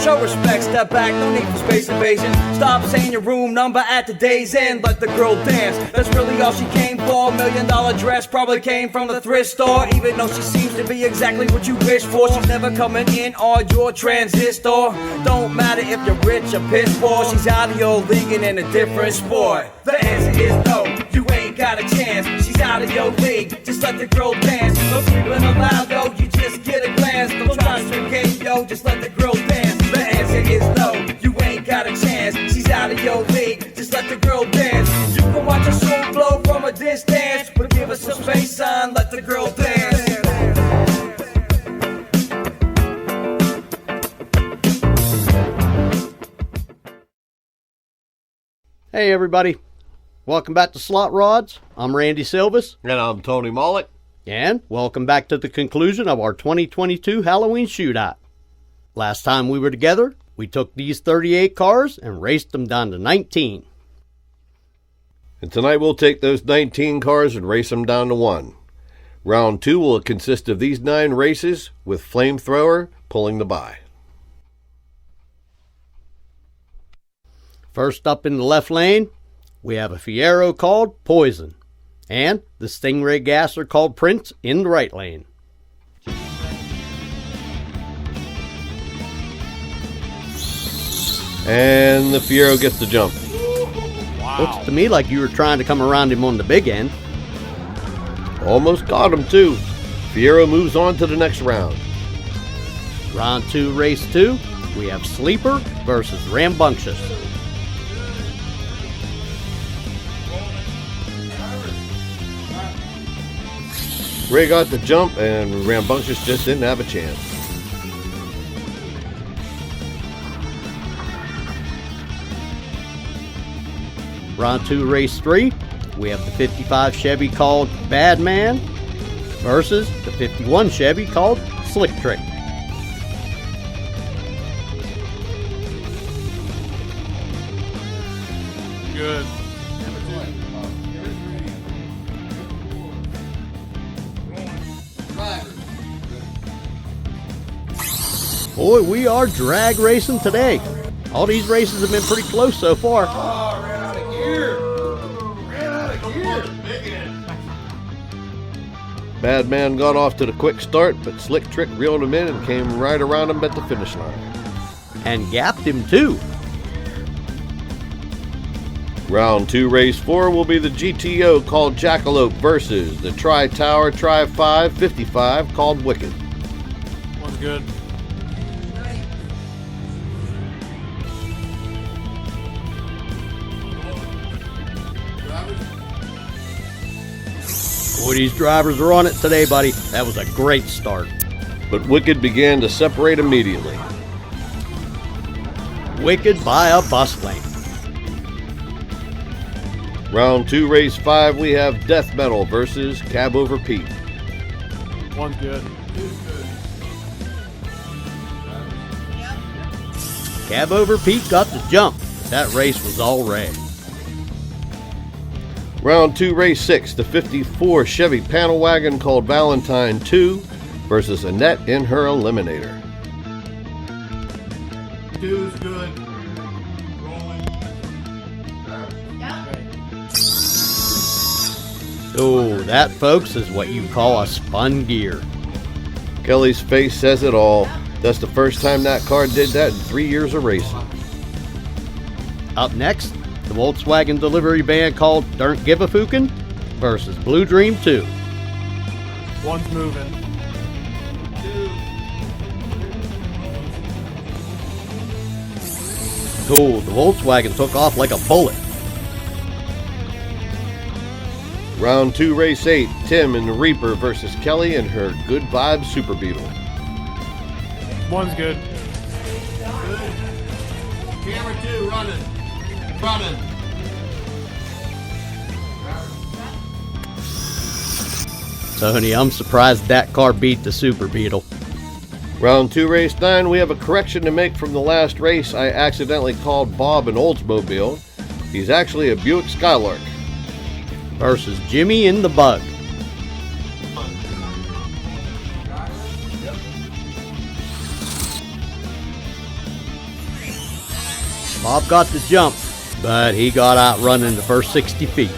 Show respect, step back, no need for space invasion. Stop saying your room number at the day's end. Let the girl dance, that's really all she came for. $1 million dress probably came from the thrift store. Even though she seems to be exactly what you wish for, she's never coming in on your transistor. Don't matter if you're rich or piss poor, she's out of your league and in a different sport. The answer is no, you ain't got a chance. She's out of your league, just let the girl dance. No sleeping allowed, yo, you just get a glance. Don't try to swim game, yo, just let the girl dance. The answer is no, you ain't got a chance. She's out of your league, just let the girl dance. You can watch her soul flow from a distance, but give her some space, son, let the girl dance. Hey everybody, welcome back to Slotrods. I'm Randy Silvis. And I'm Tony Mollick. And welcome back to the conclusion of our 2022 Halloween Shootout. Last time we were together, we took these 38 cars and raced them down to 19. And tonight we'll take those 19 cars and race them down to 1. Round 2 will consist of these 9 races, with Flamethrower pulling the bye. First up in the left lane, we have a Fiero called Poison, and the Stingray Gasser called Prince in the right lane. And the Fiero gets the jump. Wow. Looks to me like you were trying to come around him on the big end. Almost got him too. Fiero moves on to the next round. Round 2, race 2, we have Sleeper versus Rambunctious. Ray got the jump and Rambunctious just didn't have a chance. Round 2, race 3, we have the 55 Chevy called Bad Man versus the 51 Chevy called Slick Trick. Good. Boy, we are drag racing today. All these races have been pretty close so far. Oh, ran out of gear. Ran out of gear. Bad Man got off to the quick start, but Slick Trick reeled him in and came right around him at the finish line. And gapped him too. Round 2, race 4 will be the GTO called Jackalope versus the Tri-Tower Tri-5 55 called Wicked. One's good. Boy, these drivers are on it today, buddy. That was a great start. But Wicked began to separate immediately. Wicked by a bus lane. Round 2, race 5, we have Death Metal versus Cab Over Pete. One's good. Cab Over Pete got the jump. That race was all red. Round 2, race 6, the 54 Chevy panel wagon called Valentine 2 versus Annette in her Eliminator. 2's good. Rolling. Oh, that, folks, is what you call a spun gear. Kelly's face says it all. That's the first time that car did that in 3 years of racing. Up next, the Volkswagen delivery van called Don't Give a Fukin' versus Blue Dream 2. One's moving. Cool, the Volkswagen took off like a bullet. Round 2, race 8, Tim and the Reaper versus Kelly and her Good Vibes Super Beetle. One's good. Camera 2 running. Running. Tony, I'm surprised that car beat the Super Beetle. Round 2, race 9, we have a correction to make from the last race. I accidentally called Bob an Oldsmobile. He's actually a Buick Skylark. Versus Jimmy in the Bug. Bob got the jump, but he got outrun in the first 60 feet.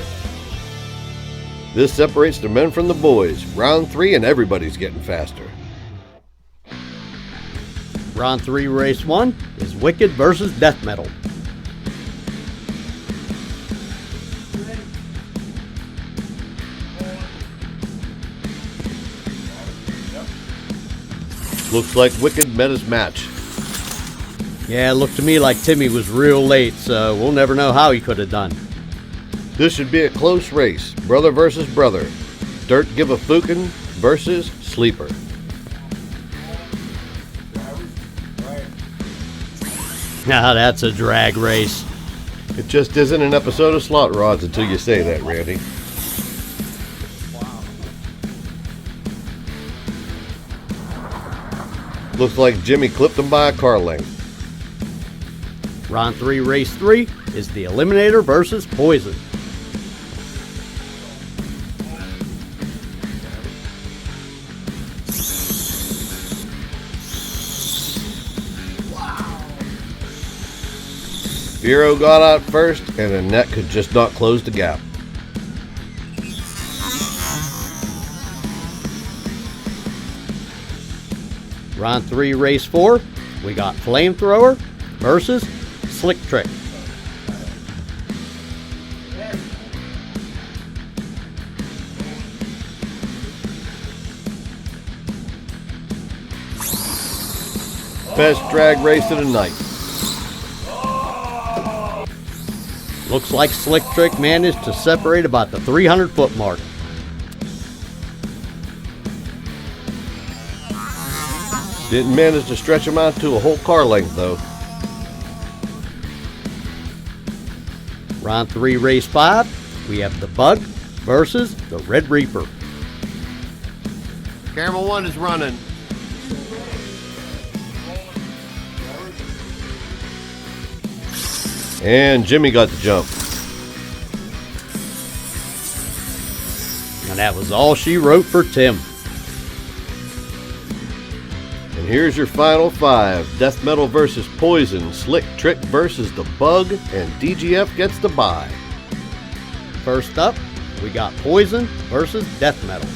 This separates the men from the boys. Round 3 and everybody's getting faster. Round 3, race 1 is Wicked versus Death Metal. Looks like Wicked met his match. Yeah, it looked to me like Timmy was real late, so we'll never know how he could have done. This should be a close race. Brother versus brother. Dirt Give a Fukin versus Sleeper. Now that's a drag race. It just isn't an episode of Slotrods until you say that, Randy. Looks like Jimmy clipped him by a car length. Round 3, race 3 is the Eliminator versus Poison. Vero got out first, and Annette could just not close the gap. Round 3, race 4, we got Flamethrower versus Slick Trick. Best drag race of the night. Looks like Slick Trick managed to separate about the 300-foot mark. Didn't manage to stretch him out to a whole car length, though. Round 3, race 5, we have the Bug versus the Red Reaper. Camera 1 is running. And Jimmy got the jump. And that was all she wrote for Tim. And here's your final 5. Death Metal versus Poison, Slick Trick versus the Bug, and DGF gets the bye. First up, we got Poison versus Death Metal.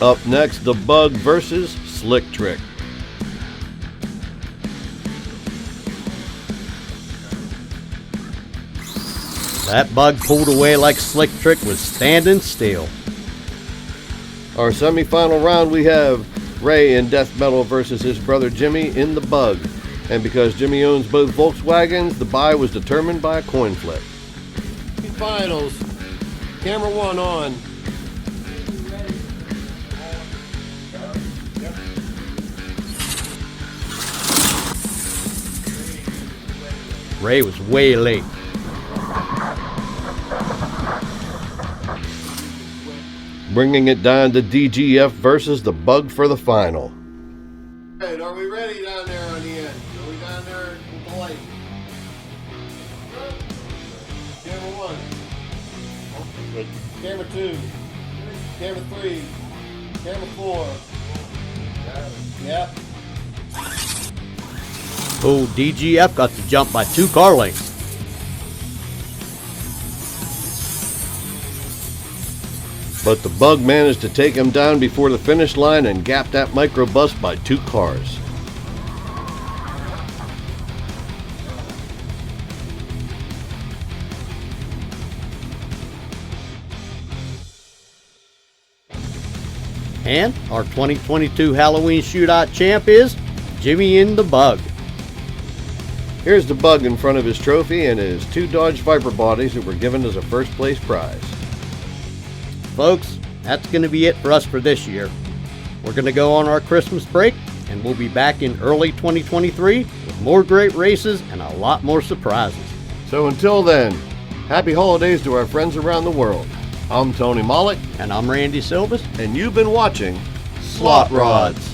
Up next, the Bug versus Slick Trick. That Bug pulled away like Slick Trick was standing still. Our semifinal round, we have Ray in Death Metal versus his brother Jimmy in the Bug. And because Jimmy owns both Volkswagens, the bye was determined by a coin flip. Finals. Camera 1 on. Ray was way late. Bringing it down to DGF versus the Bug for the final. Hey, are we ready down there on the end? Are we down there with the light? Camera 1. Camera 2. Camera 3. Camera 4. Yep. Oh, DGF got the jump by 2 car lengths. But the Bug managed to take him down before the finish line and gap that microbus by 2 cars. And our 2022 Halloween Shootout champ is Jimmy in the Bug. Here's the Bug in front of his trophy and his 2 Dodge Viper bodies that were given as a first place prize. Folks, that's going to be it for us for this year. We're going to go on our Christmas break, and we'll be back in early 2023 with more great races and a lot more surprises. So until then, happy holidays to our friends around the world. I'm Tony Mollett, And I'm Randy Silvas. and you've been watching Slotrods.